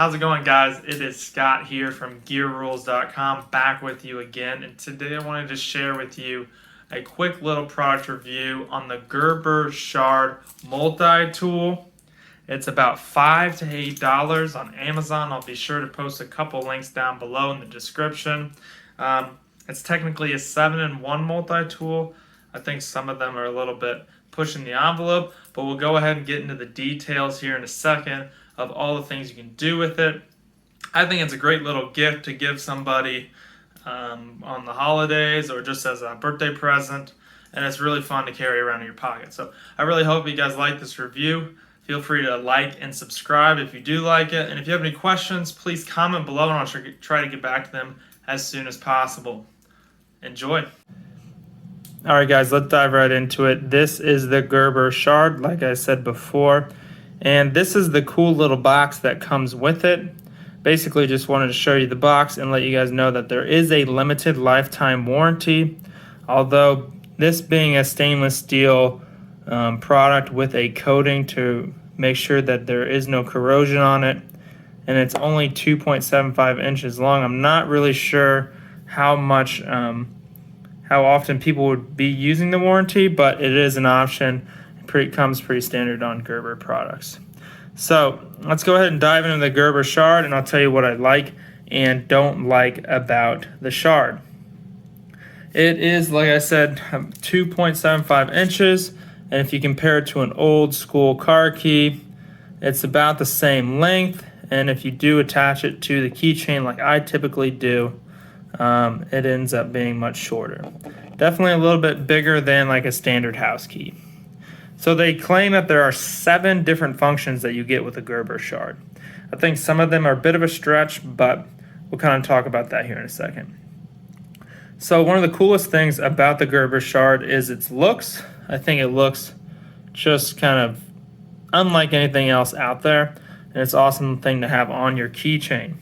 How's it going, guys? It is Scott here from GearRules.com, back with you again, and today I wanted to share with you a quick little product review on the Gerber Shard multi-tool. It's about $5 to $8 on Amazon. I'll be sure to post a couple links down below in the description. It's technically a 7-in-1 multi-tool. I think some of them are a little bit pushing the envelope, but we'll go ahead and get into the details here in a second of all the things you can do with it. I think it's a great little gift to give somebody on the holidays or just as a birthday present, and it's really fun to carry around in your pocket. So I really hope you guys like this review. Feel free to like and subscribe if you do like it, and if you have any questions, please comment below and I'll try to get back to them as soon as possible. Enjoy. Alright guys, let's dive right into it. This is the Gerber Shard, like I said before. And this is the cool little box that comes with it. Basically just wanted to show you the box and let you guys know that there is a limited lifetime warranty. Although this being a stainless steel product with a coating to make sure that there is no corrosion on it, and it's only 2.75 inches long, I'm not really sure how often people would be using the warranty, but it is an option. It comes pretty standard on Gerber products. So let's go ahead and dive into the Gerber Shard, and I'll tell you what I like and don't like about the Shard. It is, like I said, 2.75 inches, and if you compare it to an old school car key, it's about the same length, and if you do attach it to the keychain like I typically do, it ends up being much shorter. Definitely a little bit bigger than like a standard house key. So they claim that there are 7 different functions that you get with the Gerber Shard. I think some of them are a bit of a stretch, but we'll kind of talk about that here in a second. So one of the coolest things about the Gerber Shard is its looks. I think it looks just kind of unlike anything else out there, and it's an awesome thing to have on your keychain.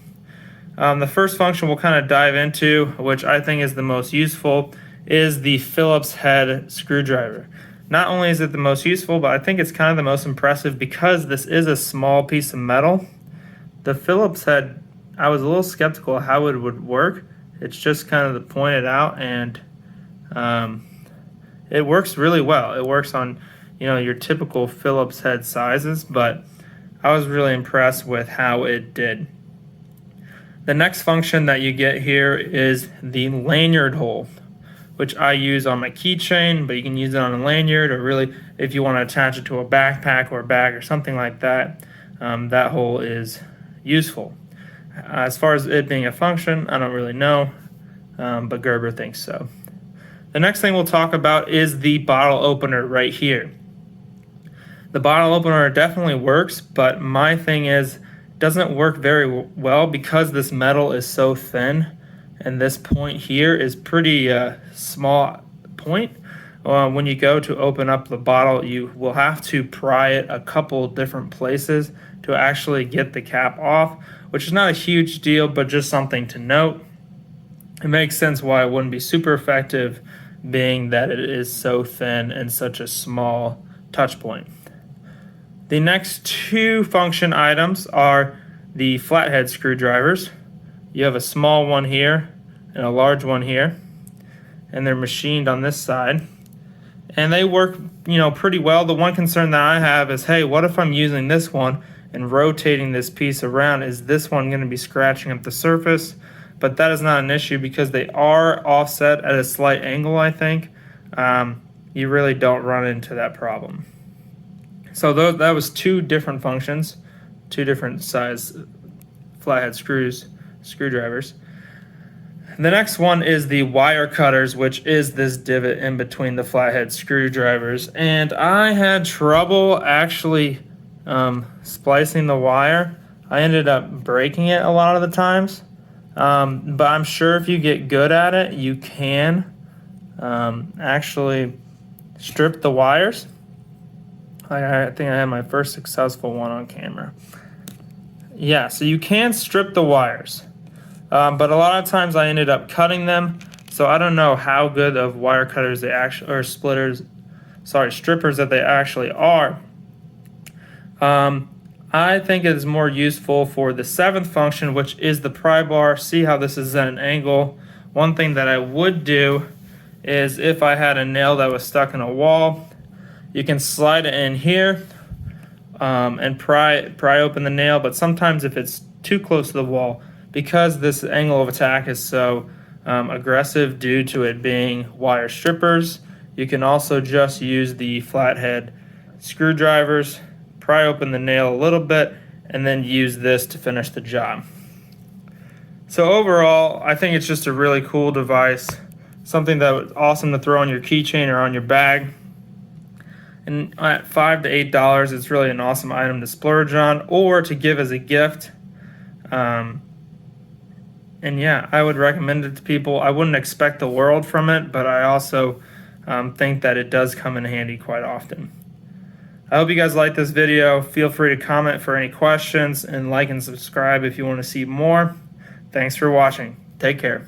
The first function we'll kind of dive into, which I think is the most useful, is the Phillips head screwdriver. Not only is it the most useful, but I think it's kind of the most impressive because this is a small piece of metal. The Phillips head, I was a little skeptical how it would work. It's just kind of pointed out, and it works really well. It works on, your typical Phillips head sizes, but I was really impressed with how it did. The next function that you get here is the Lanyard Hole, which I use on my keychain, but you can use it on a lanyard, or really if you want to attach it to a backpack or a bag or something like that, that hole is useful. As far as it being a function, I don't really know, but Gerber thinks so. The next thing we'll talk about is the bottle opener right here. The bottle opener definitely works, but my thing is, it doesn't work very well because this metal is so thin. And this point here is pretty small point. When you go to open up the bottle, you will have to pry it a couple different places to actually get the cap off, which is not a huge deal, but just something to note. It makes sense why it wouldn't be super effective, being that it is so thin and such a small touch point. The next 2 function items are the flathead screwdrivers. You have a small one here and a large one here, and they're machined on this side, and they work pretty well. The one concern that I have is, hey, what if I'm using this one and rotating this piece around? Is this one going to be scratching up the surface? But that is not an issue because they are offset at a slight angle, I think. You really don't run into that problem. So that was 2 different functions, 2 different size flathead screwdrivers. The next one is the wire cutters, which is this divot in between the flathead screwdrivers. And I had trouble actually splicing the wire. I ended up breaking it a lot of the times. But I'm sure if you get good at it, you can actually strip the wires. I think I had my first successful one on camera. Yeah, so you can strip the wires. But a lot of times I ended up cutting them, so I don't know how good of wire cutters they actually, or strippers that they actually are. I think it is more useful for the 7th function, which is the pry bar. See how this is at an angle. One thing that I would do is if I had a nail that was stuck in a wall, you can slide it in here and pry open the nail. But sometimes if it's too close to the wall, because this angle of attack is so aggressive due to it being wire strippers, you can also just use the flathead screwdrivers, pry open the nail a little bit, and then use this to finish the job. So overall, I think it's just a really cool device, something that was awesome to throw on your keychain or on your bag. And at $5 to $8, it's really an awesome item to splurge on or to give as a gift. And yeah, I would recommend it to people. I wouldn't expect the world from it, but I also think that it does come in handy quite often. I hope you guys like this video. Feel free to comment for any questions and like and subscribe if you want to see more. Thanks for watching. Take care.